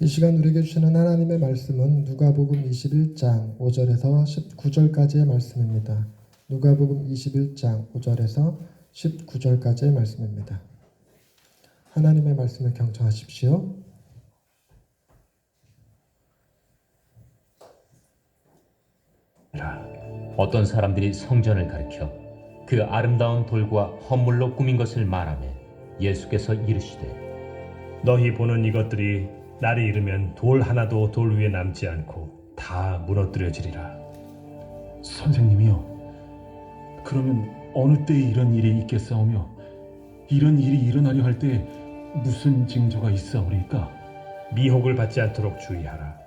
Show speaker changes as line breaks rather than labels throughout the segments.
이 시간 우리에게 주시는 하나님의 말씀은 누가복음 21장 5절에서 19절까지의 말씀입니다. 누가복음 21장 5절에서 19절까지의 말씀입니다. 하나님의 말씀을 경청하십시오.
어떤 사람들이 성전을 가리켜 그 아름다운 돌과 헌물로 꾸민 것을 말하며 예수께서 이르시되
너희 보는 이것들이 날이 이르면 돌 하나도 돌 위에 남지 않고 다 무너뜨려지리라.
선생님이요, 그러면 어느 때에 이런 일이 있겠사오며 이런 일이 일어나려 할 때 무슨 징조가 있사오리까?
미혹을 받지 않도록 주의하라.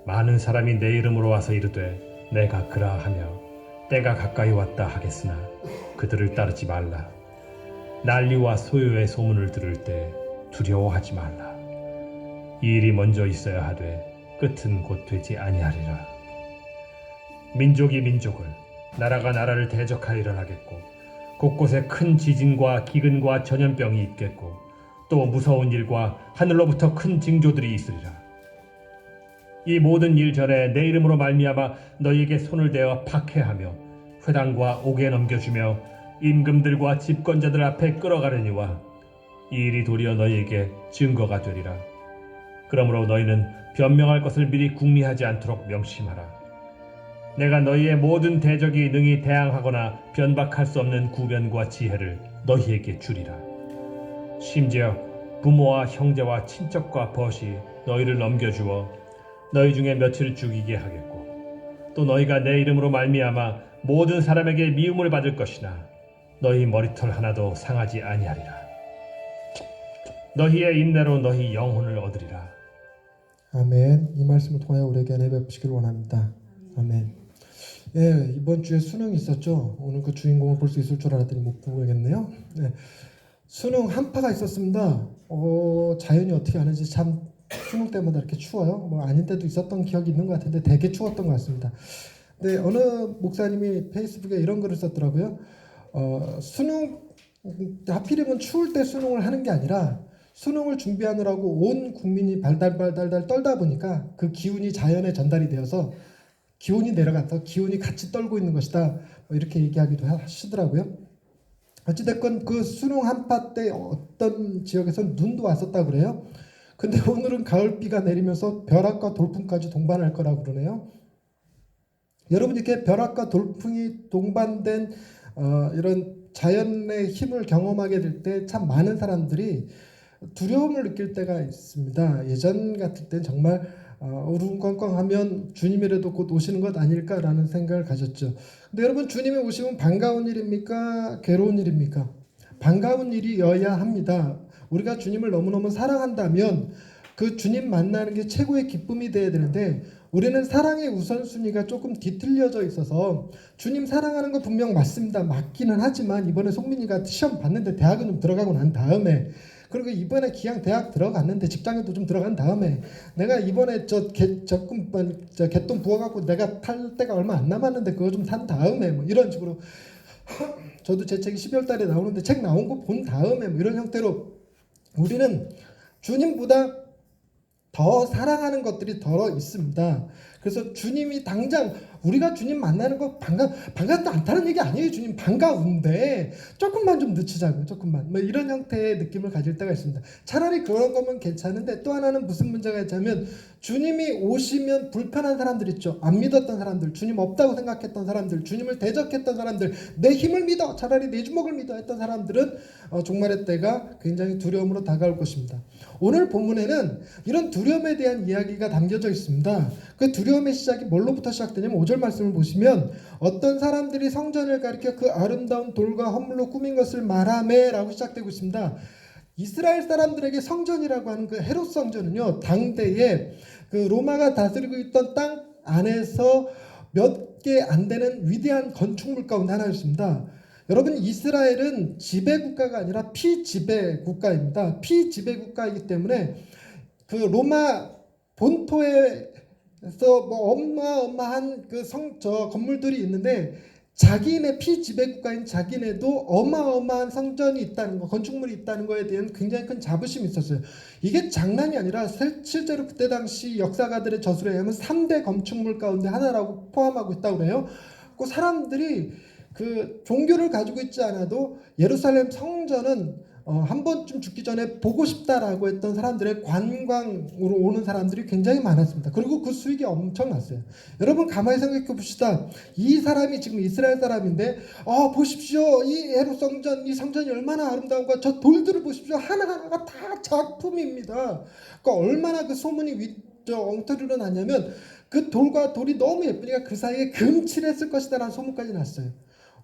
많은 사람이 내 이름으로 와서 이르되 내가 그라하며 때가 가까이 왔다 하겠으나 그들을 따르지 말라. 난리와 소요의 소문을 들을 때 두려워하지 말라. 이 일이 먼저 있어야 하되 끝은 곧 되지 아니하리라. 민족이 민족을, 나라가 나라를 대적하여 일어나겠고 곳곳에 큰 지진과 기근과 전염병이 있겠고 또 무서운 일과 하늘로부터 큰 징조들이 있으리라. 이 모든 일 전에 내 이름으로 말미암아 너희에게 손을 대어 박해하며 회당과 옥에 넘겨주며 임금들과 집권자들 앞에 끌어가려니와 이 일이 도리어 너희에게 증거가 되리라. 그러므로 너희는 변명할 것을 미리 궁리하지 않도록 명심하라. 내가 너희의 모든 대적이 능히 대항하거나 변박할 수 없는 구변과 지혜를 너희에게 주리라. 심지어 부모와 형제와 친척과 벗이 너희를 넘겨주어 너희 중에 며칠 죽이게 하겠고 또 너희가 내 이름으로 말미암아 모든 사람에게 미움을 받을 것이나 너희 머리털 하나도 상하지 아니하리라. 너희의 인내로 너희 영혼을 얻으리라.
아멘. 이 말씀을 통하여 우리에게 은혜 베푸시길 원합니다. 아멘. 예, 이번 주에 수능이 있었죠. 오늘 그 주인공을 볼 수 있을 줄 알았더니 못 보겠네요. 네. 수능 한파가 있었습니다. 자연이 어떻게 하는지 참 수능 때마다 이렇게 추워요. 뭐 아닌 때도 있었던 기억이 있는 것 같은데 되게 추웠던 것 같습니다. 근데 어느 목사님이 페이스북에 이런 글을 썼더라고요. 수능 하필이면 추울 때 수능을 하는 게 아니라 수능을 준비하느라고 온 국민이 발달발달 떨다 보니까 그 기운이 자연에 전달이 되어서 기온이 내려가서 기온이 같이 떨고 있는 것이다. 이렇게 얘기하기도 하시더라고요. 어찌됐건 그 수능 한파 때 어떤 지역에서는 눈도 왔었다 그래요. 근데 오늘은 가을비가 내리면서 벼락과 돌풍까지 동반할 거라고 그러네요. 여러분 이렇게 벼락과 돌풍이 동반된 이런 자연의 힘을 경험하게 될 때 참 많은 사람들이 두려움을 느낄 때가 있습니다. 예전 같을 땐 정말 우르렁꽝꽝하면 주님이라도 곧 오시는 것 아닐까라는 생각을 가졌죠. 근데 여러분 주님이 오시면 반가운 일입니까? 괴로운 일입니까? 반가운 일이어야 합니다. 우리가 주님을 너무너무 사랑한다면 그 주님 만나는 게 최고의 기쁨이 돼야 되는데 우리는 사랑의 우선순위가 조금 뒤틀려져 있어서 주님 사랑하는 거 분명 맞습니다. 맞기는 하지만 이번에 송민이가 시험 봤는데 대학은 좀 들어가고 난 다음에 그리고 이번에 기왕 대학 들어갔는데 직장에도 좀 들어간 다음에 내가 이번에 개돈 부어갖고 내가 탈 때가 얼마 안 남았는데 그거 좀 산 다음에 뭐 이런 식으로 저도 제 책이 12월 달에 나오는데 책 나온 거 본 다음에 뭐 이런 형태로 우리는 주님보다 더 사랑하는 것들이 더 있습니다. 그래서 주님이 당장 우리가 주님 만나는 거 반갑지 않다는 얘기 아니에요. 주님 반가운데 조금만 좀 늦추자고 조금만 뭐 이런 형태의 느낌을 가질 때가 있습니다. 차라리 그런 거면 괜찮은데 또 하나는 무슨 문제가 있냐면 주님이 오시면 불편한 사람들 있죠. 안 믿었던 사람들, 주님 없다고 생각했던 사람들, 주님을 대적했던 사람들, 내 힘을 믿어 차라리 내 주먹을 믿어 했던 사람들은 종말의 때가 굉장히 두려움으로 다가올 것입니다. 오늘 본문에는 이런 두려움에 대한 이야기가 담겨져 있습니다. 그 두려움의 시작이 뭘로부터 시작되냐면 5절 말씀을 보시면 어떤 사람들이 성전을 가리켜 그 아름다운 돌과 헌물로 꾸민 것을 말하매 라고 시작되고 있습니다. 이스라엘 사람들에게 성전이라고 하는 그 헤롯 성전은요 당대에 그 로마가 다스리고 있던 땅 안에서 몇 개 안 되는 위대한 건축물 가운데 하나였습니다. 여러분 이스라엘은 지배 국가가 아니라 피지배 국가입니다. 피지배 국가이기 때문에 그 로마 본토에서 뭐 어마어마한 그 건물들이 있는데 자기네 피지배국가인 자기네도 어마어마한 성전이 있다는 거, 건축물이 있다는 거에 대한 굉장히 큰 자부심이 있었어요. 이게 장난이 아니라 실제로 그때 당시 역사가들의 저술에 의하면 3대 건축물 가운데 하나라고 포함하고 있다고 그래요. 그 사람들이 그 종교를 가지고 있지 않아도 예루살렘 성전은 한 번쯤 죽기 전에 보고 싶다라고 했던 사람들의 관광으로 오는 사람들이 굉장히 많았습니다. 그리고 그 수익이 엄청났어요. 여러분 가만히 생각해 봅시다. 이 사람이 지금 이스라엘 사람인데 보십시오. 이 예루 성전, 이 성전이 얼마나 아름다운가. 저 돌들을 보십시오. 하나하나가 다 작품입니다. 그러니까 얼마나 그 소문이 엉터리로 났냐면 그 돌과 돌이 너무 예쁘니까 그 사이에 금칠했을 것이다라는 소문까지 났어요.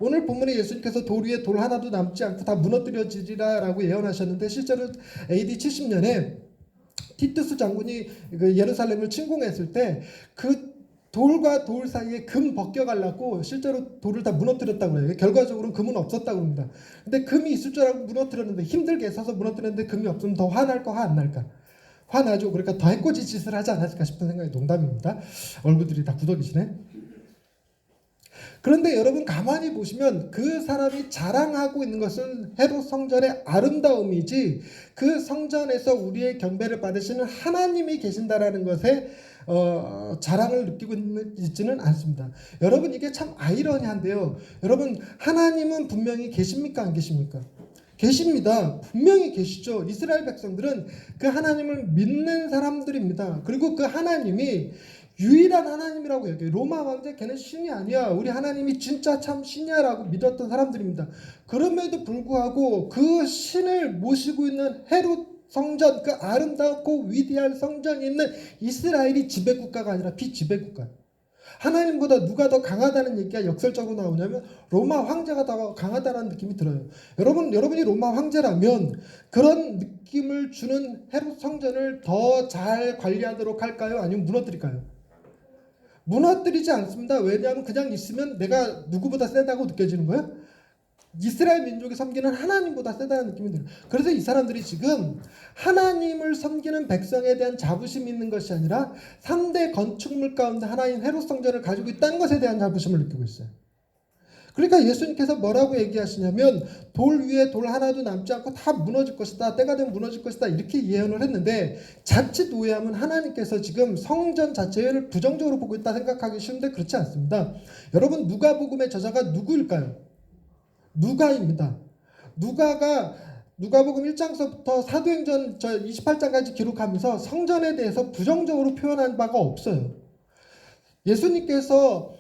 오늘 본문에 예수님께서 돌 위에 돌 하나도 남지 않고 다 무너뜨려지리라 라고 예언하셨는데 실제로 AD 70년에 티투스 장군이 그 예루살렘을 침공했을 때 그 돌과 돌 사이에 금 벗겨가려고 실제로 돌을 다 무너뜨렸다고 해요. 결과적으로는 금은 없었다고 합니다. 근데 금이 있을 줄 알고 무너뜨렸는데 힘들게 서서 무너뜨렸는데 금이 없으면 더 화날까 화 안 날까? 화나죠. 그러니까 더 해코지 짓을 하지 않았을까 싶은 생각이 농담입니다. 얼굴들이 다 굳어계시네. 그런데 여러분 가만히 보시면 그 사람이 자랑하고 있는 것은 헤롯 성전의 아름다움이지 그 성전에서 우리의 경배를 받으시는 하나님이 계신다라는 것에 자랑을 느끼고 있지는 않습니다. 여러분 이게 참 아이러니한데요. 여러분 하나님은 분명히 계십니까 안 계십니까? 계십니다. 분명히 계시죠. 이스라엘 백성들은 그 하나님을 믿는 사람들입니다. 그리고 그 하나님이 유일한 하나님이라고 얘기해요. 로마 왕제 걔는 신이 아니야. 우리 하나님이 진짜 참 신이야 라고 믿었던 사람들입니다. 그럼에도 불구하고 그 신을 모시고 있는 헤롯 성전, 그 아름답고 위대한 성전이 있는 이스라엘이 지배국가가 아니라 비지배국가예요. 하나님보다 누가 더 강하다는 얘기가 역설적으로 나오냐면 로마 황제가 더 강하다는 느낌이 들어요. 여러분이 로마 황제라면 그런 느낌을 주는 헤롯 성전을 더 잘 관리하도록 할까요? 아니면 무너뜨릴까요? 무너뜨리지 않습니다. 왜냐하면 그냥 있으면 내가 누구보다 세다고 느껴지는 거예요. 이스라엘 민족이 섬기는 하나님보다 세다는 느낌이 들어요. 그래서 이 사람들이 지금 하나님을 섬기는 백성에 대한 자부심이 있는 것이 아니라 3대 건축물 가운데 하나인 헤롯 성전을 가지고 있다는 것에 대한 자부심을 느끼고 있어요. 그러니까 예수님께서 뭐라고 얘기하시냐면 돌 위에 돌 하나도 남지 않고 다 무너질 것이다. 때가 되면 무너질 것이다. 이렇게 예언을 했는데 자칫 오해하면 하나님께서 지금 성전 자체를 부정적으로 보고 있다 생각하기 쉬운데 그렇지 않습니다. 여러분 누가복음의 저자가 누구일까요? 누가입니다. 누가복음 1장서부터 사도행전 28장까지 기록하면서 성전에 대해서 부정적으로 표현한 바가 없어요. 예수님께서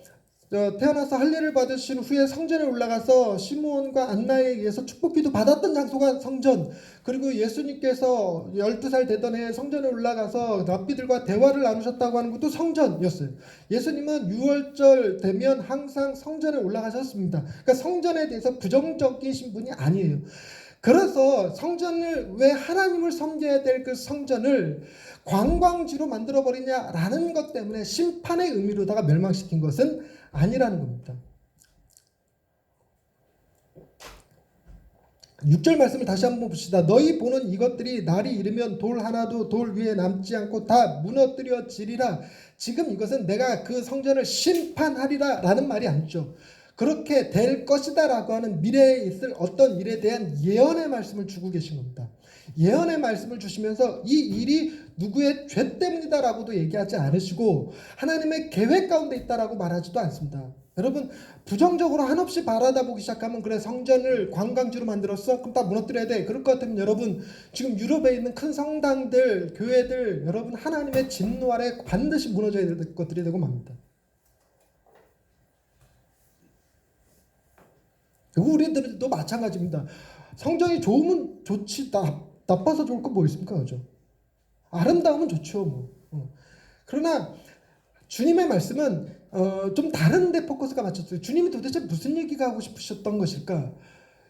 태어나서 할례를 받으신 후에 성전에 올라가서 시므온과 안나에 의해서 축복기도 받았던 장소가 성전, 그리고 예수님께서 12살 되던 해에 성전에 올라가서 랍비들과 대화를 나누셨다고 하는 것도 성전이었어요. 예수님은 유월절 되면 항상 성전에 올라가셨습니다. 그러니까 성전에 대해서 부정적이신 분이 아니에요. 그래서 성전을 왜 하나님을 섬겨야 될 그 성전을 관광지로 만들어버리냐라는 것 때문에 심판의 의미로다가 멸망시킨 것은 아니라는 겁니다. 6절 말씀을 다시 한번 봅시다. 너희 보는 이것들이 날이 이르면 돌 하나도 돌 위에 남지 않고 다 무너뜨려지리라. 지금 이것은 내가 그 성전을 심판하리라 라는 말이 아니죠. 그렇게 될 것이다 라고 하는 미래에 있을 어떤 일에 대한 예언의 말씀을 주고 계신 겁니다. 예언의 말씀을 주시면서 이 일이 누구의 죄 때문이다 라고도 얘기하지 않으시고 하나님의 계획 가운데 있다라고 말하지도 않습니다. 여러분 부정적으로 한없이 바라다 보기 시작하면 그래 성전을 관광지로 만들었어? 그럼 다 무너뜨려야 돼. 그럴 것 같으면 여러분 지금 유럽에 있는 큰 성당들, 교회들 여러분 하나님의 진노 아래 반드시 무너져야 될 것들이 되고 맙니다. 우리들도 마찬가지입니다. 성전이 좋으면 좋지 나빠서 좋을 거 뭐 있습니까? 그죠? 아름다우면 좋죠. 뭐. 그러나 주님의 말씀은 좀 다른 데 포커스가 맞췄어요. 주님이 도대체 무슨 얘기가 하고 싶으셨던 것일까?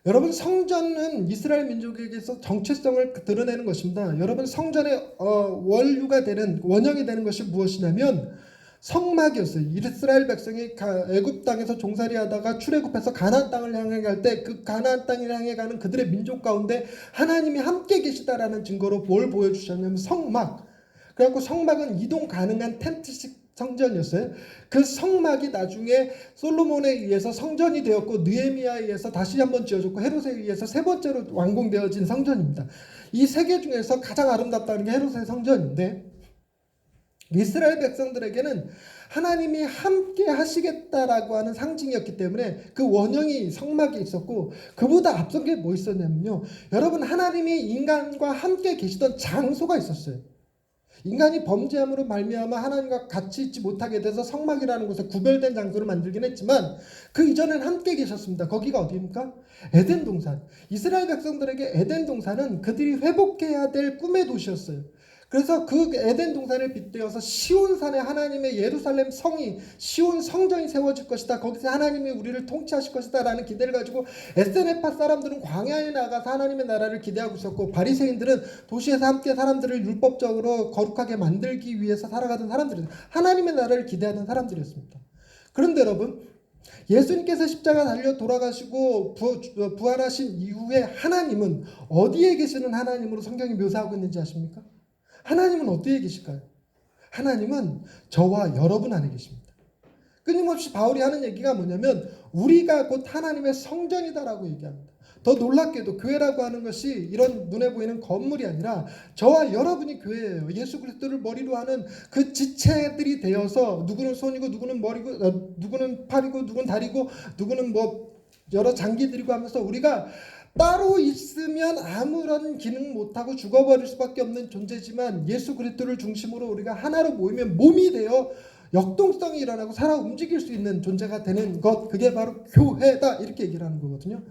여러분 성전은 이스라엘 민족에게서 정체성을 드러내는 것입니다. 여러분 성전의 원류가 되는 원형이 되는 것이 무엇이냐면 성막이었어요. 이스라엘 백성이 애굽 땅에서 종살이하다가 출애굽해서 가나안 땅을 향해 갈 때 그 가나안 땅을 향해 가는 그들의 민족 가운데 하나님이 함께 계시다라는 증거로 뭘 보여주셨냐면 성막. 그래갖고 성막은 이동 가능한 텐트식 성전이었어요. 그 성막이 나중에 솔로몬에 의해서 성전이 되었고 느헤미야에 의해서 다시 한번 지어졌고 헤롯에 의해서 세 번째로 완공되어진 성전입니다. 이 세 개 중에서 가장 아름답다는 게 헤롯의 성전인데 이스라엘 백성들에게는 하나님이 함께 하시겠다라고 하는 상징이었기 때문에 그 원형이 성막에 있었고 그보다 앞선 게 뭐 있었냐면요. 여러분 하나님이 인간과 함께 계시던 장소가 있었어요. 인간이 범죄함으로 말미암아 하나님과 같이 있지 못하게 돼서 성막이라는 곳에 구별된 장소를 만들긴 했지만 그 이전엔 함께 계셨습니다. 거기가 어디입니까? 에덴 동산. 이스라엘 백성들에게 에덴 동산은 그들이 회복해야 될 꿈의 도시였어요. 그래서 그 에덴 동산을 빗대어서 시온산에 하나님의 예루살렘 성이 시온 성전이 세워질 것이다. 거기서 하나님이 우리를 통치하실 것이다 라는 기대를 가지고 에스네파 사람들은 광야에 나가서 하나님의 나라를 기대하고 있었고 바리새인들은 도시에서 함께 사람들을 율법적으로 거룩하게 만들기 위해서 살아가던 사람들이었어요. 하나님의 나라를 기대하던 사람들이었습니다. 그런데 여러분 예수님께서 십자가 달려 돌아가시고 부활하신 이후에 하나님은 어디에 계시는 하나님으로 성경이 묘사하고 있는지 아십니까? 하나님은 어디에 계실까요? 하나님은 저와 여러분 안에 계십니다. 끊임없이 바울이 하는 얘기가 뭐냐면 우리가 곧 하나님의 성전이다라고 얘기합니다. 더 놀랍게도 교회라고 하는 것이 이런 눈에 보이는 건물이 아니라 저와 여러분이 교회예요. 예수 그리스도를 머리로 하는 그 지체들이 되어서 누구는 손이고 누구는 머리고 누구는 팔이고 누구는 다리고 누구는 뭐 여러 장기들이고 하면서 우리가 따로 있으면 아무런 기능 못하고 죽어버릴 수밖에 없는 존재지만 예수 그리스도를 중심으로 우리가 하나로 모이면 몸이 되어 역동성이 일어나고 살아 움직일 수 있는 존재가 되는 것, 그게 바로 교회다 이렇게 얘기를 하는 거거든요.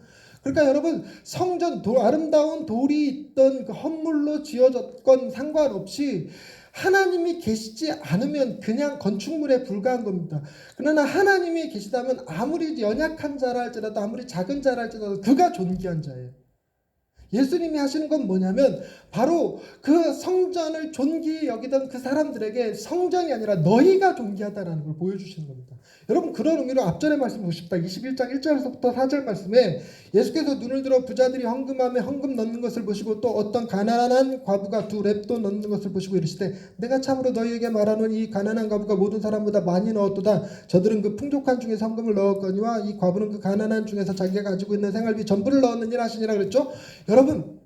그러니까 여러분 성전 아름다운 돌이 있던 그 헌물로 지어졌건 상관없이 하나님이 계시지 않으면 그냥 건축물에 불과한 겁니다. 그러나 하나님이 계시다면 아무리 연약한 자라 할지라도 아무리 작은 자라 할지라도 그가 존귀한 자예요. 예수님이 하시는 건 뭐냐면 바로 그 성전을 존귀히 여기던 그 사람들에게 성전이 아니라 너희가 존귀하다라는 걸 보여주시는 겁니다. 여러분 그런 의미로 앞전의 말씀 보십시다. 21장 1절에서부터 4절 말씀에 예수께서 눈을 들어 부자들이 헌금함에 헌금 넣는 것을 보시고 또 어떤 가난한 과부가 2렙돈 넣는 것을 보시고 이르시되 내가 참으로 너희에게 말하노니 이 가난한 과부가 모든 사람보다 많이 넣었도다. 저들은 그 풍족한 중에서 헌금을 넣었거니와 이 과부는 그 가난한 중에서 자기가 가지고 있는 생활비 전부를 넣었느니라 하시니라 그랬죠. 여러분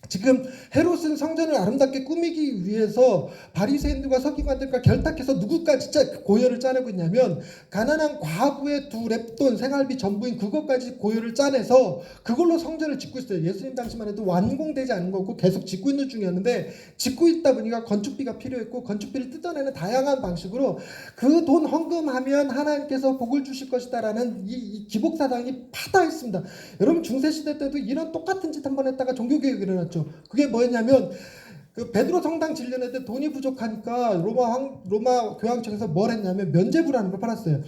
지금 헤롯은 성전을 아름답게 꾸미기 위해서 바리새인들과 서기관들과 결탁해서 누구까지 진짜 고혈을 짜내고 있냐면 가난한 과부의 2렙돈 생활비 전부인 그것까지 고혈을 짜내서 그걸로 성전을 짓고 있어요. 예수님 당시만 해도 완공되지 않은 거고 계속 짓고 있는 중이었는데 짓고 있다 보니까 건축비가 필요했고 건축비를 뜯어내는 다양한 방식으로 그 돈 헌금하면 하나님께서 복을 주실 것이다 라는 이 기복사상이 파다했습니다. 여러분 중세시대 때도 이런 똑같은 짓 한번 했다가 종교개혁이 일어났죠. 그게 뭐였냐면 그 베드로 성당 질려낼 때 돈이 부족하니까 로마 교황청에서 뭘 했냐면 면죄부라는 걸 팔았어요.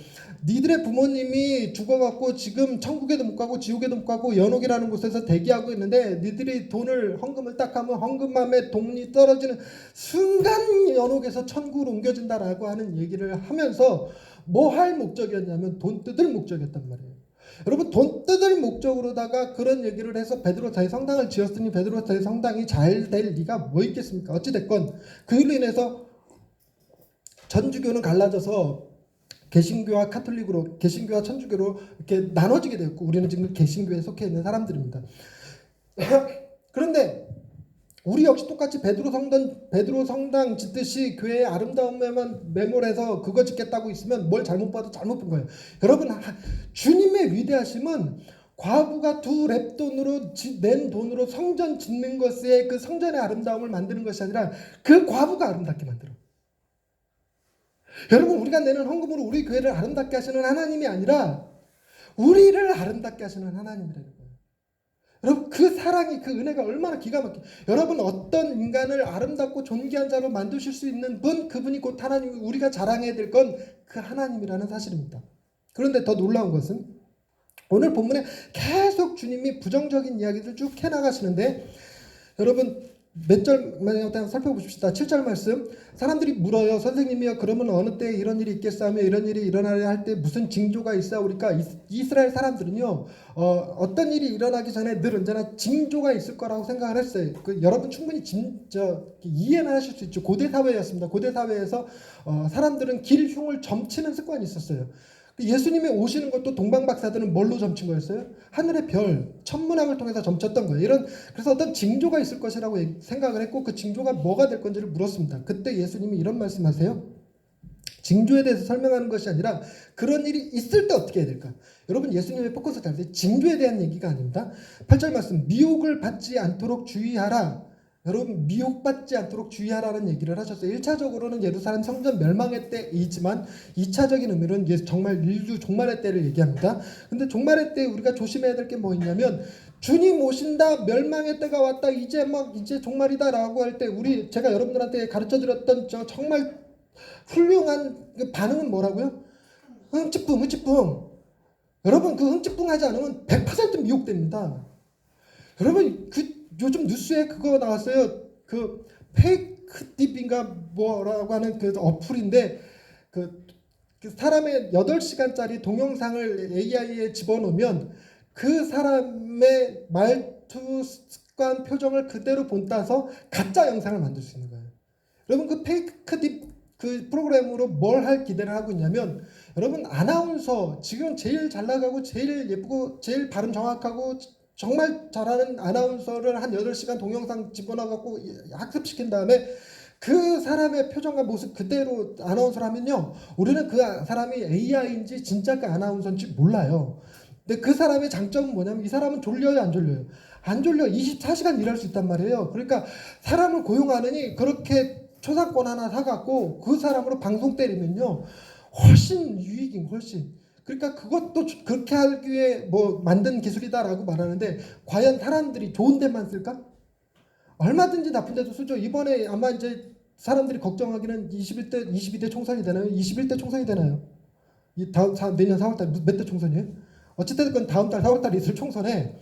니들의 부모님이 죽어갖고 지금 천국에도 못 가고 지옥에도 못 가고 연옥이라는 곳에서 대기하고 있는데 니들이 돈을 헌금을 딱 하면 헌금함에 돈이 떨어지는 순간 연옥에서 천국으로 옮겨진다라고 하는 얘기를 하면서 뭐 할 목적이었냐면 돈 뜯을 목적이었단 말이에요. 여러분 돈 뜯을 목적으로다가 그런 얘기를 해서 베드로 대성당을 지었으니 베드로 대성당이 잘 될 리가 뭐 있겠습니까? 어찌됐건 그로 인해서 전주교는 갈라져서 개신교와 카톨릭으로 개신교와 천주교로 이렇게 나눠지게 되었고 우리는 지금 개신교에 속해 있는 사람들입니다. 그런데 우리 역시 똑같이 베드로 성당 짓듯이 교회의 아름다움에만 매몰해서 그거 짓겠다고 있으면 뭘 잘못 봐도 잘못 본 거예요. 여러분 주님의 위대하심은 과부가 2렙돈으로 낸 돈으로 성전 짓는 것에 그 성전의 아름다움을 만드는 것이 아니라 그 과부가 아름답게 만들어. 여러분 우리가 내는 헌금으로 우리 교회를 아름답게 하시는 하나님이 아니라 우리를 아름답게 하시는 하나님이라는 거예요. 여러분 그 사랑이 그 은혜가 얼마나 기가 막혀. 여러분 어떤 인간을 아름답고 존귀한 자로 만드실 수 있는 분 그분이 곧 하나님 우리가 자랑해야 될 건 그 하나님이라는 사실입니다. 그런데 더 놀라운 것은 오늘 본문에 계속 주님이 부정적인 이야기들 쭉 해나가시는데 여러분 몇 절만 일단 살펴보십시다. 7절 말씀. 사람들이 물어요. 선생님이요, 그러면 어느 때에 이런 일이 있겠사며 이런 일이 일어나려 할 때 무슨 징조가 있사오리까? 이스라엘 사람들은요, 어떤 일이 일어나기 전에 늘 언제나 징조가 있을 거라고 생각을 했어요. 여러분 충분히 이해는 하실 수 있죠. 고대 사회였습니다. 고대 사회에서 사람들은 길흉을 점치는 습관이 있었어요. 예수님이 오시는 것도 동방 박사들은 뭘로 점친 거였어요? 하늘의 별, 천문학을 통해서 점쳤던 거예요. 그래서 어떤 징조가 있을 것이라고 생각을 했고 그 징조가 뭐가 될 건지를 물었습니다. 그때 예수님이 이런 말씀하세요. 징조에 대해서 설명하는 것이 아니라 그런 일이 있을 때 어떻게 해야 될까? 여러분 예수님의 포커스 잘 때 징조에 대한 얘기가 아닙니다. 8절 말씀, 미혹을 받지 않도록 주의하라. 여러분 미혹받지 않도록 주의하라는 얘기를 하셨어요. 1차적으로는 예루살렘 성전 멸망의 때이지만 2차적인 의미로는 정말 인류 종말의 때를 얘기합니다. 근데 종말의 때 우리가 조심해야 될 게 뭐 있냐면 주님 오신다, 멸망의 때가 왔다, 이제 종말이다라고 할 때 제가 여러분들한테 가르쳐드렸던 정말 훌륭한 반응은 뭐라고요? 흥찌뿡. 여러분 그 흥찌뿡하지 않으면 100% 미혹됩니다. 여러분 요즘 뉴스에 그거 나왔어요. 그 페이크 딥인가 뭐라고 하는 그 어플인데 그 사람의 8시간짜리 동영상을 AI에 집어넣으면 그 사람의 말투, 습관, 표정을 그대로 본따서 가짜 영상을 만들 수 있는 거예요. 여러분 그 페이크 딥 그 프로그램으로 뭘 할 기대를 하고 있냐면 여러분 아나운서 지금 제일 잘 나가고 제일 예쁘고 제일 발음 정확하고 정말 잘하는 아나운서를 한 8시간 동영상 집어넣어갖고 학습시킨 다음에 그 사람의 표정과 모습 그대로 아나운서를 하면요, 우리는 그 사람이 AI인지 진짜 그 아나운서인지 몰라요. 근데 그 사람의 장점은 뭐냐면 이 사람은 졸려요, 안 졸려요? 안 졸려. 24시간 일할 수 있단 말이에요. 그러니까 사람을 고용하느니 그렇게 초상권 하나 사갖고 그 사람으로 방송 때리면요 훨씬 유익인 훨씬. 그러니까 그것도 그렇게 하기 위해 만든 기술이다라고 말하는데 과연 사람들이 좋은 데만 쓸까? 얼마든지 나쁜 데도 쓰죠. 이번에 아마 이제 사람들이 걱정하기는 22대 총선이 되나요? 21대 총선이 되나요? 내년 4월달 몇 대 총선이에요? 어쨌든 다음 달 4월달에 있을 총선에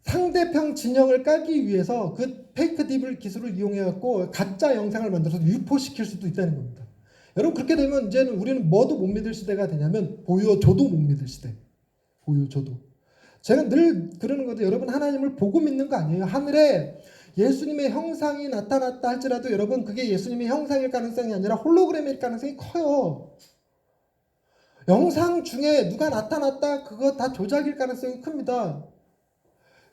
상대편 진영을 깔기 위해서 그 페이크 딥을 기술을 이용해갖고 가짜 영상을 만들어서 유포시킬 수도 있다는 겁니다. 여러분 그렇게 되면 이제는 우리는 뭐도 못 믿을 시대가 되냐면 보여줘도 못 믿을 시대. 보여줘도. 제가 늘 그러는 건데 여러분 하나님을 보고 믿는 거 아니에요. 하늘에 예수님의 형상이 나타났다 할지라도 여러분 그게 예수님의 형상일 가능성이 아니라 홀로그램일 가능성이 커요. 영상 중에 누가 나타났다 그거 다 조작일 가능성이 큽니다.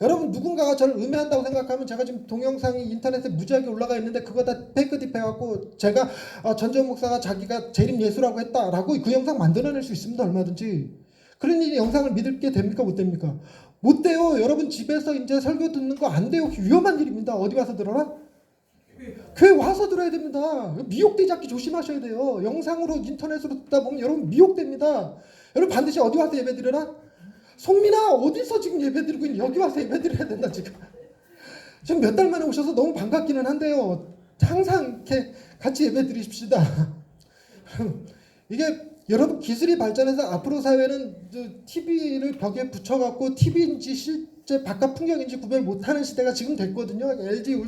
여러분 누군가가 저를 음해한다고 생각하면 제가 지금 동영상이 인터넷에 무지하게 올라가 있는데 그거 다 페이크 딥 해갖고 제가 전재훈 목사가 자기가 재림 예수라고 했다라고 그 영상 만들어낼 수 있습니다. 얼마든지. 그러니 영상을 믿을 게 됩니까? 못 됩니까? 못 돼요. 여러분 집에서 이제 설교 듣는 거 안 돼요. 위험한 일입니다. 어디 와서 들어라? 교회 와서 들어야 됩니다. 미혹되지 않게 조심하셔야 돼요. 영상으로 인터넷으로 듣다 보면 여러분 미혹됩니다. 여러분 반드시 어디 와서 예배 드려라? 송민아 어디서 지금 예배 드리고 있니? 여기 와서 예배 드려야 된다 지금. 지금 몇 달 만에 오셔서 너무 반갑기는 한데요. 항상 이렇게 같이 예배 드리십시다. 이게 여러분 기술이 발전해서 앞으로 사회는 TV를 벽에 붙여갖고 TV인지 실제 바깥 풍경인지 구별 못하는 시대가 지금 됐거든요. LG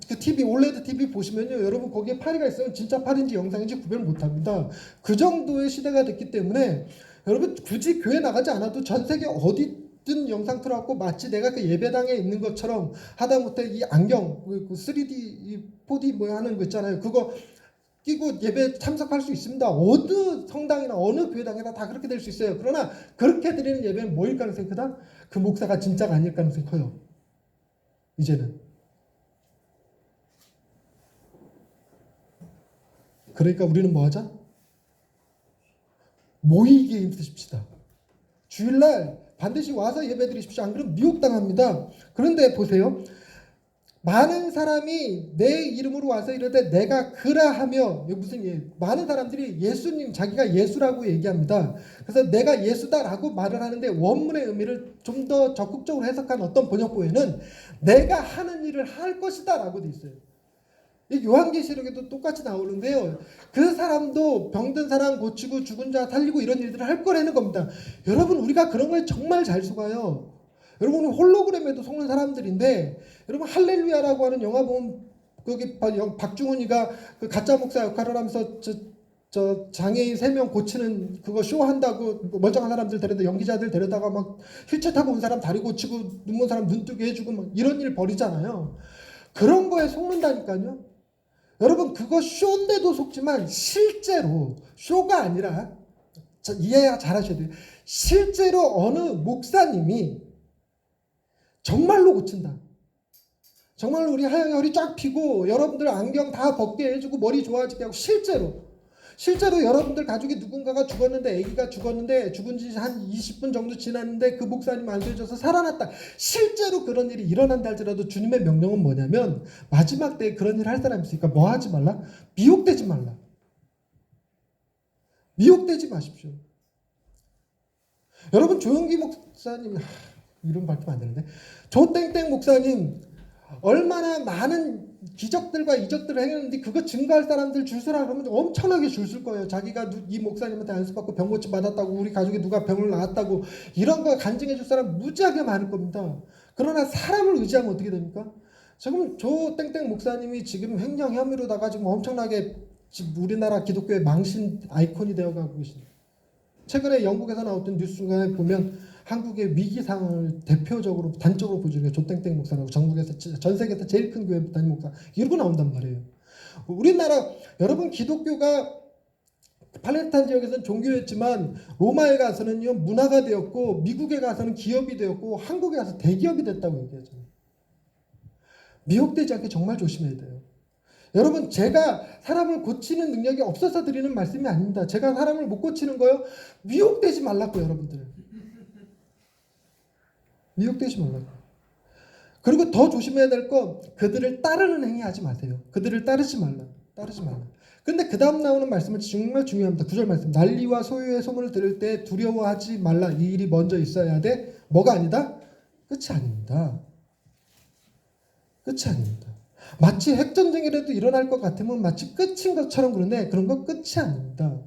그 TV 올레드 TV 보시면요, 여러분 거기에 파리가 있으면 진짜 파리인지 영상인지 구별 못합니다. 그 정도의 시대가 됐기 때문에 여러분 굳이 교회 나가지 않아도 전 세계 어디든 영상 틀어갖고 마치 내가 그 예배당에 있는 것처럼 하다못해 이 안경 3D 4D 뭐 하는 거 있잖아요. 그거 끼고 예배 참석할 수 있습니다. 어느 성당이나 어느 교회당이나 다 그렇게 될 수 있어요. 그러나 그렇게 드리는 예배는 뭐일 가능성이 크다? 그 목사가 진짜가 아닐 가능성이 커요. 이제는. 그러니까 우리는 뭐 하자? 모이기에 힘쓰십시다. 주일날 반드시 와서 예배 드리십시오. 안 그러면 미혹당합니다. 그런데 보세요. 많은 사람이 내 이름으로 와서 이르되 내가 그라하며, 많은 사람들이 예수님 자기가 예수라고 얘기합니다. 그래서 내가 예수다라고 말을 하는데 원문의 의미를 좀 더 적극적으로 해석한 어떤 번역본에는 내가 하는 일을 할 것이다 라고 돼 있어요. 요한계시록에도 똑같이 나오는데요. 그 사람도 병든 사람 고치고 죽은 자 살리고 이런 일들을 할 거라는 겁니다. 여러분 우리가 그런 거에 정말 잘 속아요. 여러분 홀로그램에도 속는 사람들인데 여러분 할렐루야라고 하는 영화 보면 거기 박중훈이가 그 가짜 목사 역할을 하면서 저 장애인 3명 고치는 그거 쇼한다고 멀쩡한 사람들 데려다 연기자들 데려다가 막 휠체어 타고 온 사람 다리 고치고 눈먼 사람 눈 뜨게 해주고 막 이런 일 벌이잖아요. 그런 거에 속는다니까요. 여러분 그거 쇼인데도 속지만 실제로 쇼가 아니라 이해 잘하셔야 돼요. 실제로 어느 목사님이 정말로 고친다. 정말로 우리 하영이 허리 쫙 펴고 여러분들 안경 다 벗게 해주고 머리 좋아지게 하고 실제로 여러분들 가족이 누군가가 죽었는데 아기가 죽었는데 죽은 지 한 20분 정도 지났는데 그 목사님 안수해줘서 살아났다. 실제로 그런 일이 일어난다 할지라도 주님의 명령은 뭐냐면 마지막 때에 그런 일을 할 사람이 있으니까 뭐 하지 말라? 미혹되지 말라. 미혹되지 마십시오. 여러분 조용기 목사님 이름 밝히면 안 되는데 조땡땡 목사님 얼마나 많은 기적들과 이적들을 행했는데 그거 증거할 사람들 줄 서라 그러면 엄청나게 줄 설 거예요. 자기가 이 목사님한테 안수받고 병고침 받았다고 우리 가족이 누가 병을 낳았다고 이런 거 간증해 줄 사람 무지하게 많을 겁니다. 그러나 사람을 의지하면 어떻게 됩니까? 지금 조땡땡 목사님이 지금 횡령 혐의로다가 지금 엄청나게 지금 우리나라 기독교의 망신 아이콘이 되어가고 계십니다. 최근에 영국에서 나왔던 뉴스에 보면 한국의 위기 상황을 대표적으로 단적으로 보여주는 게 조땡땡 목사라고 전국에서 전 세계에서 제일 큰 교회 단임 목사 이러고 나온단 말이에요. 우리나라 여러분 기독교가 팔레스타인 지역에서는 종교였지만 로마에 가서는요 문화가 되었고 미국에 가서는 기업이 되었고 한국에 가서 대기업이 됐다고 얘기하잖아요. 미혹되지 않게 정말 조심해야 돼요. 여러분 제가 사람을 고치는 능력이 없어서 드리는 말씀이 아닙니다. 제가 사람을 못 고치는 거요. 미혹되지 말라고 여러분들. 미혹되지 말라고. 그리고 더 조심해야 될 건 그들을 따르는 행위 하지 마세요. 그들을 따르지 말라. 근데 그 다음 나오는 말씀은 정말 중요합니다. 9절 말씀. 난리와 소유의 소문을 들을 때 두려워하지 말라. 이 일이 먼저 있어야 돼. 뭐가 아니다? 끝이 아닙니다. 끝이 아닙니다. 마치 핵전쟁이라도 일어날 것 같으면 마치 끝인 것처럼 그런데 그런 거 끝이 아닙니다.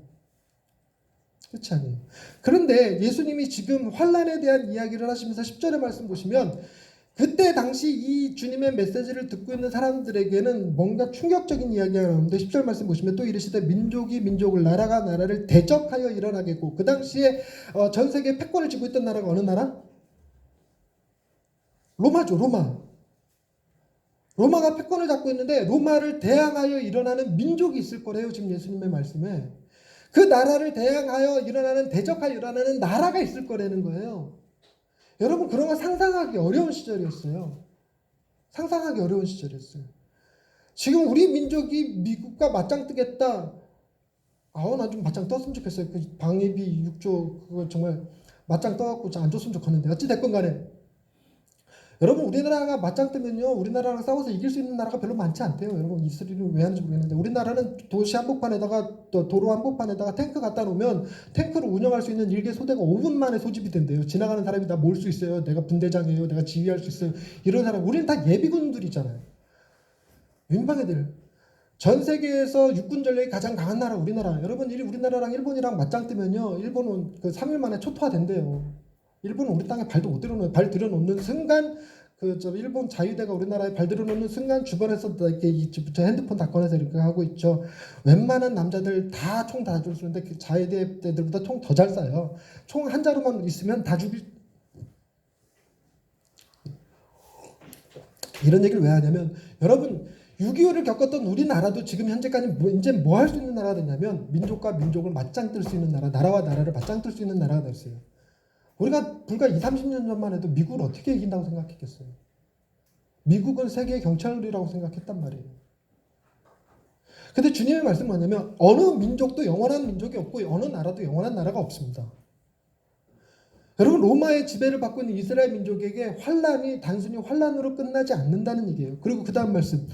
끝이 아니에요. 그런데 예수님이 지금 환난에 대한 이야기를 하시면서 10절의 말씀 보시면 그때 당시 이 주님의 메시지를 듣고 있는 사람들에게는 뭔가 충격적인 이야기가 나오는데 10절 말씀 보시면 또 이르시되 민족이 민족을 나라가 나라를 대적하여 일어나겠고 그 당시에 전 세계 패권을 쥐고 있던 나라가 어느 나라? 로마죠. 로마가 패권을 잡고 있는데 로마를 대항하여 일어나는 민족이 있을 거래요. 지금 예수님의 말씀에. 그 나라를 대항하여 일어나는 대적하여 일어나는 나라가 있을 거라는 거예요. 여러분 그런 거 상상하기 어려운 시절이었어요. 지금 우리 민족이 미국과 맞짱 뜨겠다. 나 좀 맞짱 떴으면 좋겠어요. 그 방위비 6조 그거 정말 맞짱 떠갖고 안 줬으면 좋겠는데 어찌 됐건 간에 여러분 우리나라가 맞짱 뜨면요 우리나라랑 싸워서 이길 수 있는 나라가 별로 많지 않대요. 여러분 이스라엘은 왜 하는지 모르겠는데 우리나라는 도시 한복판에다가 또 도로 한복판에다가 탱크 갖다 놓으면 탱크를 운영할 수 있는 일개 소대가 5분 만에 소집이 된대요. 지나가는 사람이 다 몰 수 있어요. 내가 분대장이에요. 내가 지휘할 수 있어요. 이런 사람 우리는 다 예비군들이잖아요. 민방애들. 전 세계에서 육군 전력이 가장 강한 나라 우리나라. 여러분 우리나라랑 일본이랑 맞짱 뜨면요 일본은 그 3일 만에 초토화 된대요. 일본은 우리 땅에 발도 못 들여놓는 발 들여놓는 순간 일본 자유대가 우리나라에 발 들여놓는 순간 주변에서 이렇게 핸드폰 다 꺼내서 이렇게 하고 있죠. 웬만한 남자들 다 총 다 줄 수 있는데 그 자유대 때들보다 총 더 잘 쏴요. 총 한 자루만 있으면 다 죽일. 이런 얘기를 왜 하냐면 여러분 6.25를 겪었던 우리나라도 지금 현재까지 이제 뭐 할 수 있는 나라가 됐냐면 민족과 민족을 맞짱 뜰 수 있는 나라, 나라와 나라를 맞짱 뜰 수 있는 나라가 됐어요. 우리가 불과 20-30년 전만 해도 미국을 어떻게 이긴다고 생각했겠어요? 미국은 세계의 경찰이라고 생각했단 말이에요. 근데 주님의 말씀은 뭐냐면 어느 민족도 영원한 민족이 없고 어느 나라도 영원한 나라가 없습니다. 여러분 로마의 지배를 받고 있는 이스라엘 민족에게 환란이 단순히 환란으로 끝나지 않는다는 얘기예요. 그리고 그 다음 말씀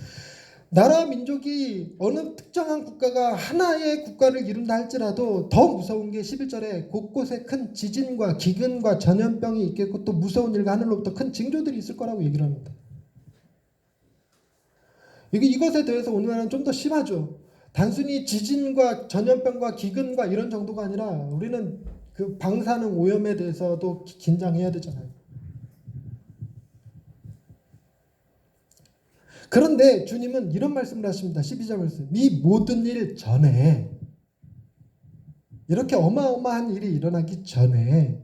나라 민족이 어느 특정한 국가가 하나의 국가를 이룬다 할지라도 더 무서운 게 11절에 곳곳에 큰 지진과 기근과 전염병이 있겠고 또 무서운 일과 하늘로부터 큰 징조들이 있을 거라고 얘기를 합니다. 이것에 대해서 오늘은 좀 더 심하죠. 단순히 지진과 전염병과 기근과 이런 정도가 아니라 우리는 그 방사능 오염에 대해서도 긴장해야 되잖아요. 그런데 주님은 이런 말씀을 하십니다. 12절 말씀. 이 모든 일 전에, 이렇게 어마어마한 일이 일어나기 전에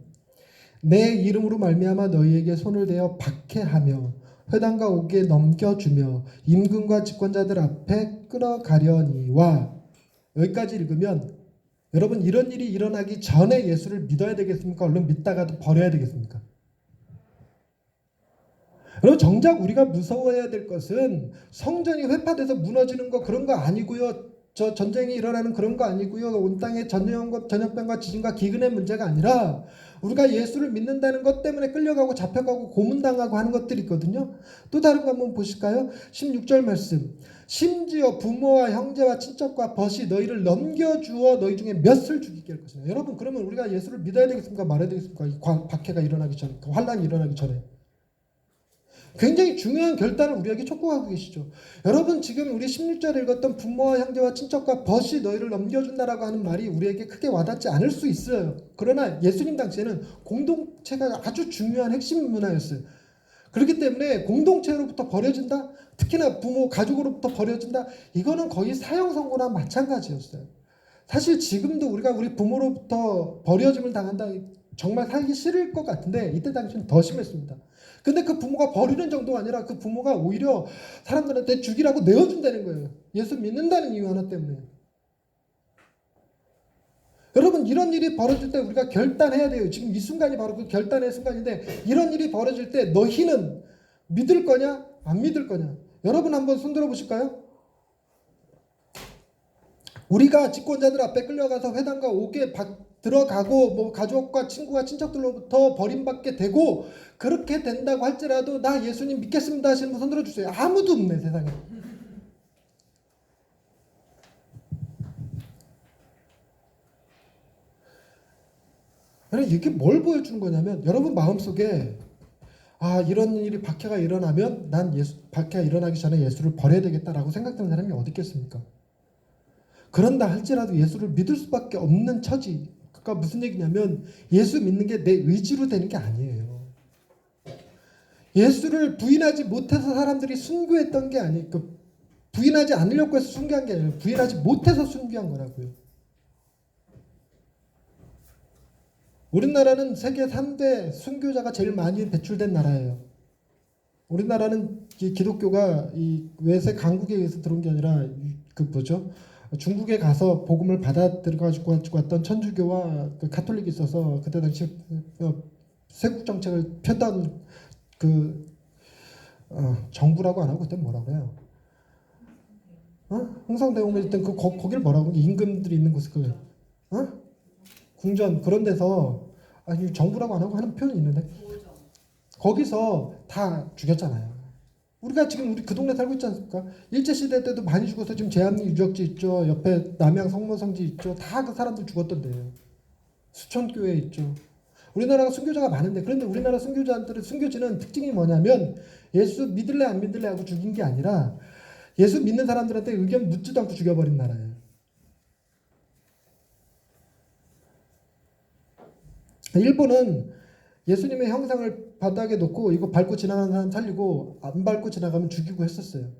내 이름으로 말미암아 너희에게 손을 대어 박해하며 회당과 옥에 넘겨주며 임금과 집권자들 앞에 끌어가려니와, 여기까지 읽으면 여러분 이런 일이 일어나기 전에 예수를 믿어야 되겠습니까? 얼른 믿다가도 버려야 되겠습니까? 여러분 정작 우리가 무서워해야 될 것은 성전이 회파돼서 무너지는 거 그런 거 아니고요. 저 전쟁이 일어나는 그런 거 아니고요. 온 땅에 전염병과 지진과 기근의 문제가 아니라 우리가 예수를 믿는다는 것 때문에 끌려가고 잡혀가고 고문당하고 하는 것들이 있거든요. 또 다른 거 한번 보실까요? 16절 말씀. 심지어 부모와 형제와 친척과 벗이 너희를 넘겨주어 너희 중에 몇을 죽이게 할 것이다. 여러분 그러면 우리가 예수를 믿어야 되겠습니까? 말아야 되겠습니까? 이 박해가 일어나기 전에, 환란이 일어나기 전에. 굉장히 중요한 결단을 우리에게 촉구하고 계시죠. 여러분 지금 우리 16절에 읽었던 부모와 형제와 친척과 벗이 너희를 넘겨준다라고 하는 말이 우리에게 크게 와닿지 않을 수 있어요. 그러나 예수님 당시에는 공동체가 아주 중요한 핵심 문화였어요. 그렇기 때문에 공동체로부터 버려진다, 특히나 부모 가족으로부터 버려진다, 이거는 거의 사형 선고나 마찬가지였어요. 사실 지금도 우리가 우리 부모로부터 버려짐을 당한다, 정말 살기 싫을 것 같은데 이때 당시는 더 심했습니다. 근데 그 부모가 버리는 정도가 아니라 그 부모가 오히려 사람들한테 죽이라고 내어준다는 거예요. 예수 믿는다는 이유 하나 때문에. 여러분 이런 일이 벌어질 때 우리가 결단해야 돼요. 지금 이 순간이 바로 그 결단의 순간인데, 이런 일이 벌어질 때 너희는 믿을 거냐 안 믿을 거냐. 여러분 한번 손들어 보실까요? 우리가 집권자들 앞에 끌려가서 회당과 옥에 들어가고 뭐 가족과 친구와 친척들로부터 버림받게 되고 그렇게 된다고 할지라도 나 예수님 믿겠습니다 하시는 분 손들어 주세요. 아무도 없네 세상에. 이게 뭘 보여주는 거냐면 여러분 마음속에 이런 일이 박해가 일어나면 난 박해가 일어나기 전에 예수를 버려야 되겠다라고 생각하는 사람이 어디 있겠습니까? 그런다 할지라도 예수를 믿을 수밖에 없는 처지. 그러니까 무슨 얘기냐면 예수 믿는 게 내 의지로 되는 게 아니에요. 예수를 부인하지 못해서 사람들이 순교했던 게 아니에요. 부인하지 않으려고 해서 순교한 게 아니라 부인하지 못해서 순교한 거라고요. 우리나라는 세계 3대 순교자가 제일 많이 배출된 나라예요. 우리나라는 기독교가 이 외세 강국에 의해서 들어온 게 아니라 중국에 가서 복음을 받아 들어가지고 왔던 천주교와 가톨릭이 있어서 그때 당시 세국 정책을 폈던 정부라고 안 하고 그때 뭐라 그래요? 흥성대공에 있던 거기를 뭐라고 임금들이 있는 곳을 궁전 그런 데서 정부라고 안 하고 하는 표현이 있는데 거기서 다 죽였잖아요. 우리가 지금 우리 그 동네 살고 있지 않습니까? 일제시대 때도 많이 죽어서 지금 제암리 유적지 있죠. 옆에 남양 성모성지 있죠. 다 그 사람들 죽었던데요. 수천교회 있죠. 우리나라가 순교자가 많은데, 그런데 우리나라 순교지는 특징이 뭐냐면 예수 믿을래 안 믿을래 하고 죽인 게 아니라 예수 믿는 사람들한테 의견 묻지도 않고 죽여버린 나라예요. 일본은 예수님의 형상을 바닥에 놓고 이거 밟고 지나가는 사람 살리고 안 밟고 지나가면 죽이고 했었어요.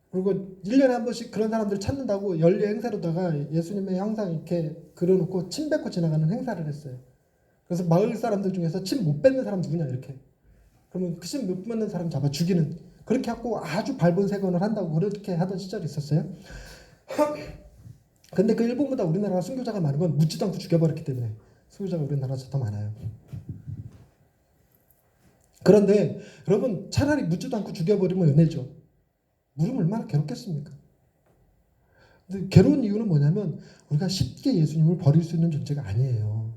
그리고 1년에 한 번씩 그런 사람들 찾는다고 연례 행사로다가 예수님의 형상 이렇게 그려놓고 침 뱉고 지나가는 행사를 했어요. 그래서 마을 사람들 중에서 침 못 뱉는 사람 누구냐 이렇게. 그러면 그 침 못 뱉는 사람 잡아 죽이는, 그렇게 하고 아주 밟은 세건을 한다고 그렇게 하던 시절이 있었어요. 근데 그 일본보다 우리나라가 순교자가 많은 건 묻지도 않고 죽여버렸기 때문에 순교자가 우리나라에서 더 많아요. 그런데 여러분 차라리 묻지도 않고 죽여버리면 은혜죠. 물으면 얼마나 괴롭겠습니까? 근데 괴로운 이유는 뭐냐면 우리가 쉽게 예수님을 버릴 수 있는 존재가 아니에요.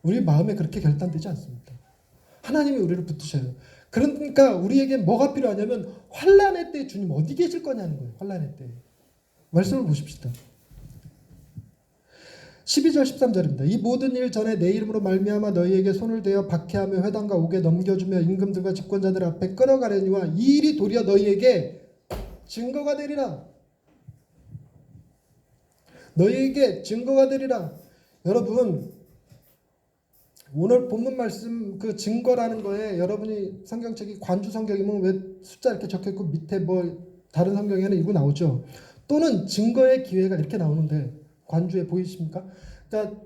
우리 마음에 그렇게 결단되지 않습니다. 하나님이 우리를 붙드셔요. 그러니까 우리에게 뭐가 필요하냐면 환난의 때 주님 어디 계실 거냐는 거예요. 환난의 때. 말씀을 보십시다. 12절 13절입니다. 이 모든 일 전에 내 이름으로 말미암아 너희에게 손을 대어 박해하며 회당과 옥에 넘겨주며 임금들과 집권자들 앞에 끌어가려니와 이 일이 도리어 너희에게 증거가 되리라. 너희에게 증거가 되리라. 여러분 오늘 본문 말씀 그 증거라는 거에 여러분이 성경책이 관주 성경이면 왜 숫자 이렇게 적혀 있고 밑에 뭐 다른 성경에는 이거 나오죠. 또는 증거의 기회가 이렇게 나오는데 관주에 보이십니까? 그러니까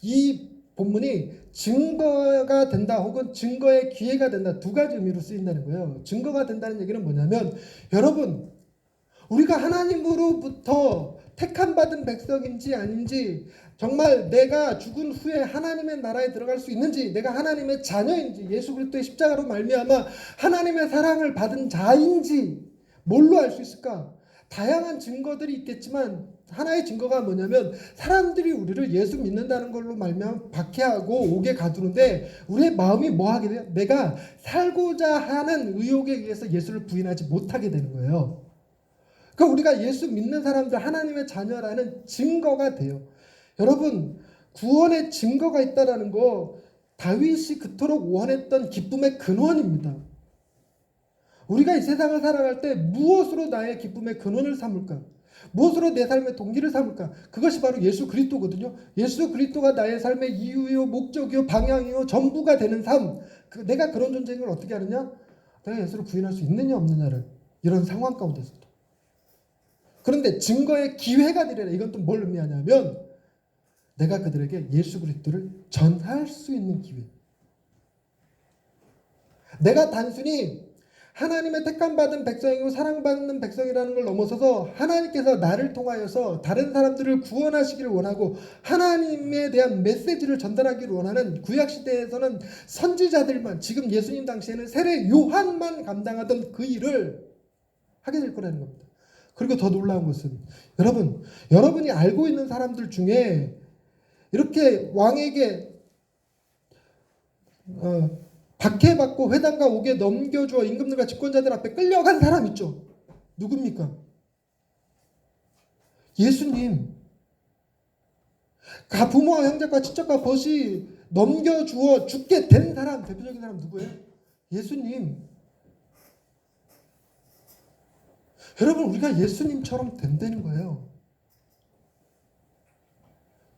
이 본문이 증거가 된다 혹은 증거의 기회가 된다 두 가지 의미로 쓰인다는 거예요. 증거가 된다는 얘기는 뭐냐면 여러분 우리가 하나님으로부터 택함 받은 백성인지 아닌지 정말 내가 죽은 후에 하나님의 나라에 들어갈 수 있는지 내가 하나님의 자녀인지 예수 그리스도의 십자가로 말미암아 하나님의 사랑을 받은 자인지 뭘로 알 수 있을까? 다양한 증거들이 있겠지만 하나의 증거가 뭐냐면 사람들이 우리를 예수 믿는다는 걸로 말미암아 박해하고 옥에 가두는데 우리의 마음이 뭐 하게 돼요? 내가 살고자 하는 의욕에 의해서 예수를 부인하지 못하게 되는 거예요. 그러니까 우리가 예수 믿는 사람들 하나님의 자녀라는 증거가 돼요. 여러분 구원의 증거가 있다라는 거 다윗이 그토록 원했던 기쁨의 근원입니다. 우리가 이 세상을 살아갈 때 무엇으로 나의 기쁨의 근원을 삼을까? 무엇으로 내 삶의 동기를 삼을까? 그것이 바로 예수 그리스도거든요. 예수 그리스도가 나의 삶의 이유요, 목적이요, 방향이요, 전부가 되는 삶. 내가 그런 존재인 걸 어떻게 하느냐? 내가 예수를 부인할 수 있느냐 없느냐를 이런 상황 가운데서도. 그런데 증거의 기회가 되리라. 이건 또 뭘 의미하냐면 내가 그들에게 예수 그리스도를 전할 수 있는 기회. 내가 단순히 하나님의 택함받은 백성이고 사랑받는 백성이라는 걸 넘어서서 하나님께서 나를 통하여서 다른 사람들을 구원하시기를 원하고 하나님에 대한 메시지를 전달하기를 원하는 구약시대에서는 선지자들만 지금 예수님 당시에는 세례 요한만 감당하던 그 일을 하게 될 거라는 겁니다. 그리고 더 놀라운 것은 여러분이 알고 있는 사람들 중에 이렇게 왕에게 박해받고 회당과 옥에 넘겨주어 임금들과 집권자들 앞에 끌려간 사람 있죠. 누굽니까? 예수님. 부모와 형제과 친척과 벗이 넘겨주어 죽게 된 사람, 대표적인 사람 누구예요? 예수님. 여러분 우리가 예수님처럼 된다는 거예요.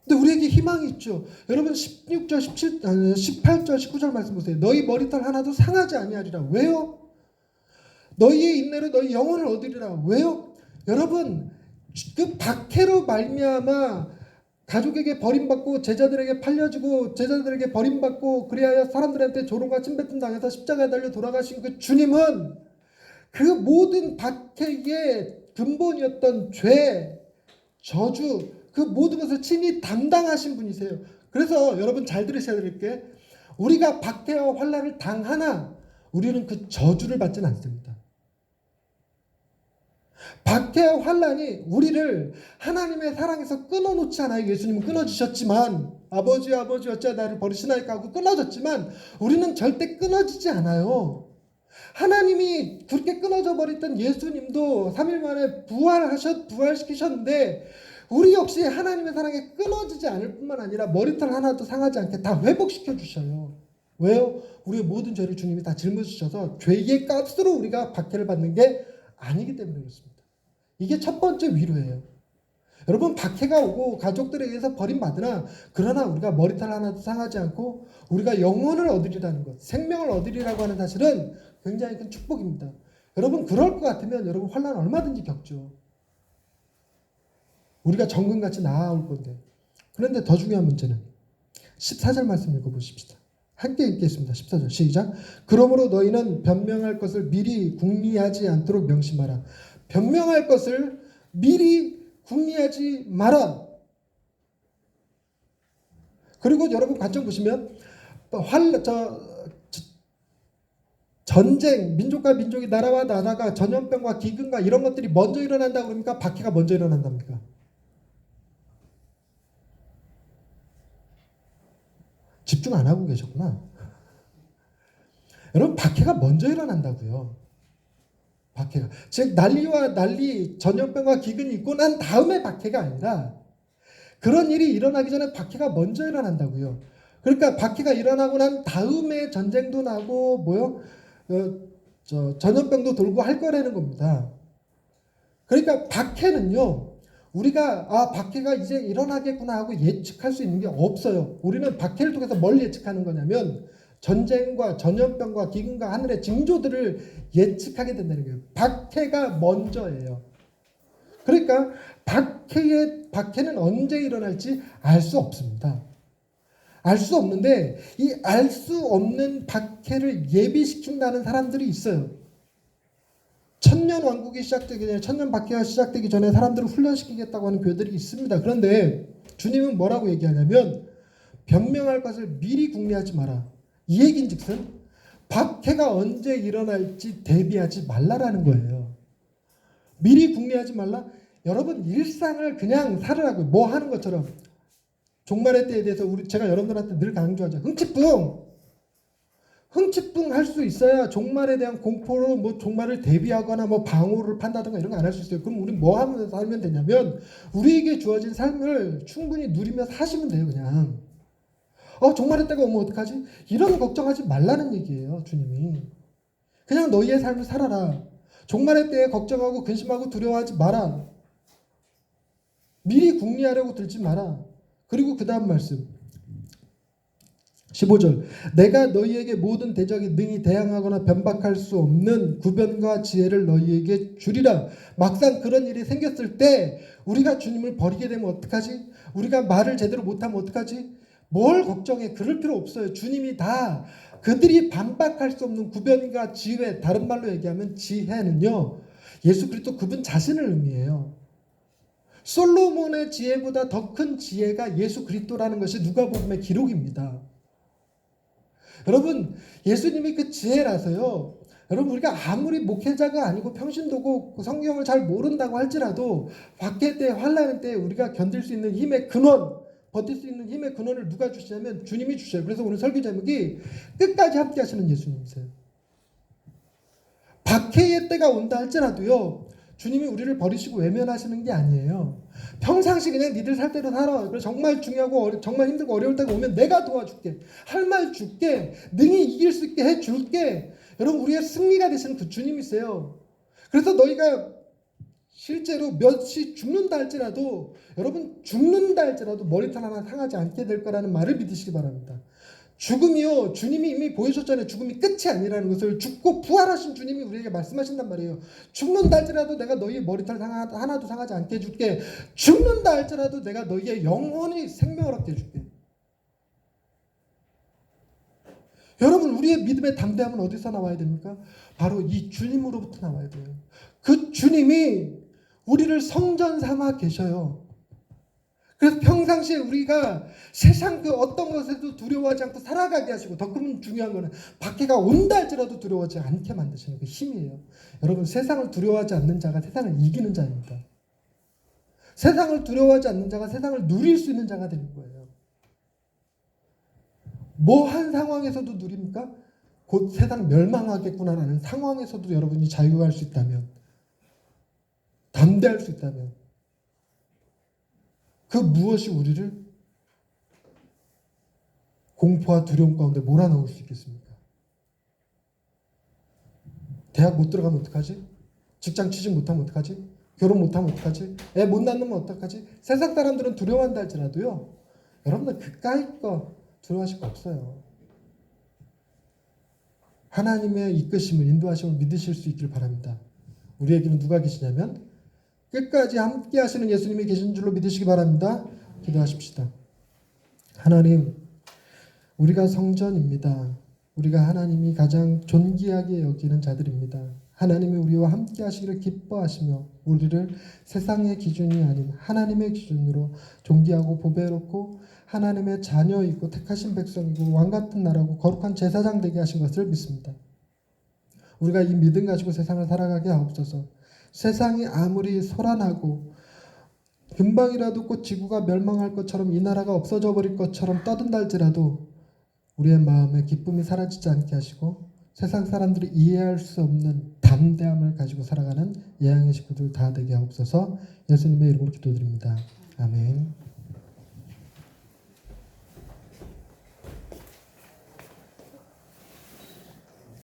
근데 우리에게 희망이 있죠. 여러분 18절 19절 말씀 보세요. 너희 머리털 하나도 상하지 아니하리라. 왜요? 너희의 인내로 너희 영혼을 얻으리라. 왜요? 여러분 그 박해로 말미암아 가족에게 버림받고 제자들에게 팔려지고 제자들에게 버림받고 그리하여 사람들한테 조롱과 침뱉음 당해서 십자가에 달려 돌아가신 그 주님은 그 모든 박해의 근본이었던 죄, 저주 그 모든 것을 친히 담당하신 분이세요. 그래서 여러분 잘 들으셔야 될 게 우리가 박해와 환난을 당하나 우리는 그 저주를 받지는 않습니다. 박해와 환난이 우리를 하나님의 사랑에서 끊어놓지 않아요. 예수님은 끊어주셨지만 아버지 어찌 나를 버리시나이까 하고 끊어졌지만 우리는 절대 끊어지지 않아요. 하나님이 그렇게 끊어져 버렸던 예수님도 3일 만에 부활시키셨는데 우리 역시 하나님의 사랑에 끊어지지 않을 뿐만 아니라 머리털 하나도 상하지 않게 다 회복시켜 주셔요. 왜요? 우리의 모든 죄를 주님이 다 짊어지셔서 죄의 값으로 우리가 박해를 받는 게 아니기 때문에 그렇습니다. 이게 첫 번째 위로예요. 여러분 박해가 오고 가족들에 의해서 버림받으나 그러나 우리가 머리털 하나도 상하지 않고 우리가 영혼을 얻으리라는 것, 생명을 얻으리라고 하는 사실은 굉장히 큰 축복입니다. 여러분 그럴 것 같으면 여러분 환난 얼마든지 겪죠. 우리가 정금같이 나아올 건데. 그런데 더 중요한 문제는 14절 말씀 읽어보십시다. 함께 읽겠습니다. 14절 시작. 그러므로 너희는 변명할 것을 미리 궁리하지 않도록 명심하라. 변명할 것을 미리 궁리하지 마라. 그리고 여러분 관점 보시면 전쟁, 민족과 민족이 나라와 나라가 전염병과 기근과 이런 것들이 먼저 일어난다고 그럽니까? 박해가 먼저 일어난답니까? 집중 안 하고 계셨구나. 여러분 박해가 먼저 일어난다고요. 박해가. 즉 난리와 난리, 전염병과 기근이 있고 난 다음에 박해가 아니라 그런 일이 일어나기 전에 박해가 먼저 일어난다고요. 그러니까 박해가 일어나고 난 다음에 전쟁도 나고 전염병도 돌고 할 거라는 겁니다. 그러니까 박해는요. 우리가 박해가 이제 일어나겠구나 하고 예측할 수 있는 게 없어요. 우리는 박해를 통해서 뭘 예측하는 거냐면 전쟁과 전염병과 기근과 하늘의 징조들을 예측하게 된다는 거예요. 박해가 먼저예요. 그러니까 박해는 언제 일어날지 알 수 없습니다. 알 수 없는데 이 알 수 없는 박해를 예비시킨다는 사람들이 있어요. 천년 왕국이 시작되기 전에, 천년 박해가 시작되기 전에 사람들을 훈련시키겠다고 하는 교회들이 있습니다. 그런데 주님은 뭐라고 얘기하냐면 변명할 것을 미리 궁리하지 마라. 이 얘기인즉슨 박해가 언제 일어날지 대비하지 말라라는 거예요. 미리 궁리하지 말라. 여러분 일상을 그냥 살으라고 뭐 하는 것처럼 종말의 때에 대해서 제가 여러분들한테 늘 강조하죠. 흥칫뿡 할 수 있어야 종말에 대한 공포로 뭐 종말을 대비하거나 뭐 방어를 판다든가 이런 거 안 할 수 있어요. 그럼 우리 뭐 하면서 살면 되냐면 우리에게 주어진 삶을 충분히 누리며 사시면 돼요. 그냥 종말의 때가 오면 어떡하지? 이런 걱정하지 말라는 얘기예요. 주님이 그냥 너희의 삶을 살아라. 종말의 때에 걱정하고 근심하고 두려워하지 마라. 미리 궁리하려고 들지 마라. 그리고 그 다음 말씀 15절 내가 너희에게 모든 대적에 능히 대항하거나 변박할 수 없는 구변과 지혜를 너희에게 주리라. 막상 그런 일이 생겼을 때 우리가 주님을 버리게 되면 어떡하지? 우리가 말을 제대로 못하면 어떡하지? 뭘 걱정해? 그럴 필요 없어요. 주님이 다 그들이 반박할 수 없는 구변과 지혜, 다른 말로 얘기하면 지혜는요 예수 그리스도 그분 자신을 의미해요. 솔로몬의 지혜보다 더 큰 지혜가 예수 그리스도라는 것이 누가복음의 기록입니다. 여러분 예수님이 그 지혜라서요. 여러분 우리가 아무리 목회자가 아니고 평신도고 성경을 잘 모른다고 할지라도 박해 때 환난 때 우리가 견딜 수 있는 힘의 근원, 버틸 수 있는 힘의 근원을 누가 주시냐면 주님이 주셔요. 그래서 오늘 설교 제목이 끝까지 함께 하시는 예수님이세요. 박해의 때가 온다 할지라도요. 주님이 우리를 버리시고 외면하시는 게 아니에요. 평상시 그냥 니들 살 대로 살아. 그래서 정말 중요하고 정말 힘들고 어려울 때가 오면 내가 도와줄게. 할 말 줄게. 능히 이길 수 있게 해줄게. 여러분 우리의 승리가 되시는 그 주님이세요. 그래서 너희가 실제로 몇이 죽는다 할지라도 여러분 죽는다 할지라도 머리털 하나 상하지 않게 될 거라는 말을 믿으시기 바랍니다. 죽음이요 주님이 이미 보여줬잖아요. 죽음이 끝이 아니라는 것을 죽고 부활하신 주님이 우리에게 말씀하신단 말이에요. 죽는다 할지라도 내가 너희의 머리털 하나도 상하지 않게 해줄게. 죽는다 할지라도 내가 너희의 영원히 생명을 얻게 해줄게. 여러분 우리의 믿음의 담대함은 어디서 나와야 됩니까? 바로 이 주님으로부터 나와야 돼요. 그 주님이 우리를 성전 삼아 계셔요. 그래서 평상시에 우리가 세상 그 어떤 것에도 두려워하지 않고 살아가게 하시고 더 큰 중요한 거는 박해가 온다 할지라도 두려워하지 않게 만드시는 그 힘이에요. 여러분 세상을 두려워하지 않는 자가 세상을 이기는 자입니다. 세상을 두려워하지 않는 자가 세상을 누릴 수 있는 자가 되는 거예요. 뭐 한 상황에서도 누립니까? 곧 세상 멸망하겠구나라는 상황에서도 여러분이 자유할 수 있다면 담대할 수 있다면 그 무엇이 우리를 공포와 두려움 가운데 몰아넣을 수 있겠습니까? 대학 못 들어가면 어떡하지? 직장 취직 못하면 어떡하지? 결혼 못하면 어떡하지? 애 못 낳으면 어떡하지? 세상 사람들은 두려워한다 할지라도요. 여러분들 그까이 거 두려워하실 거 없어요. 하나님의 이끄심을 인도하심을 믿으실 수 있기를 바랍니다. 우리에게는 누가 계시냐면 끝까지 함께 하시는 예수님이 계신 줄로 믿으시기 바랍니다. 기도하십시다. 하나님, 우리가 성전입니다. 우리가 하나님이 가장 존귀하게 여기는 자들입니다. 하나님이 우리와 함께 하시기를 기뻐하시며 우리를 세상의 기준이 아닌 하나님의 기준으로 존귀하고 보배롭고 하나님의 자녀이고 택하신 백성이고 왕같은 나라고 거룩한 제사장 되게 하신 것을 믿습니다. 우리가 이 믿음 가지고 세상을 살아가게 하옵소서. 세상이 아무리 소란하고 금방이라도 곧 지구가 멸망할 것처럼 이 나라가 없어져 버릴 것처럼 떠든다 할지라도 우리의 마음에 기쁨이 사라지지 않게 하시고 세상 사람들이 이해할 수 없는 담대함을 가지고 살아가는 예양의 식구들 다 되게 하옵소서. 예수님의 이름으로 기도드립니다. 아멘.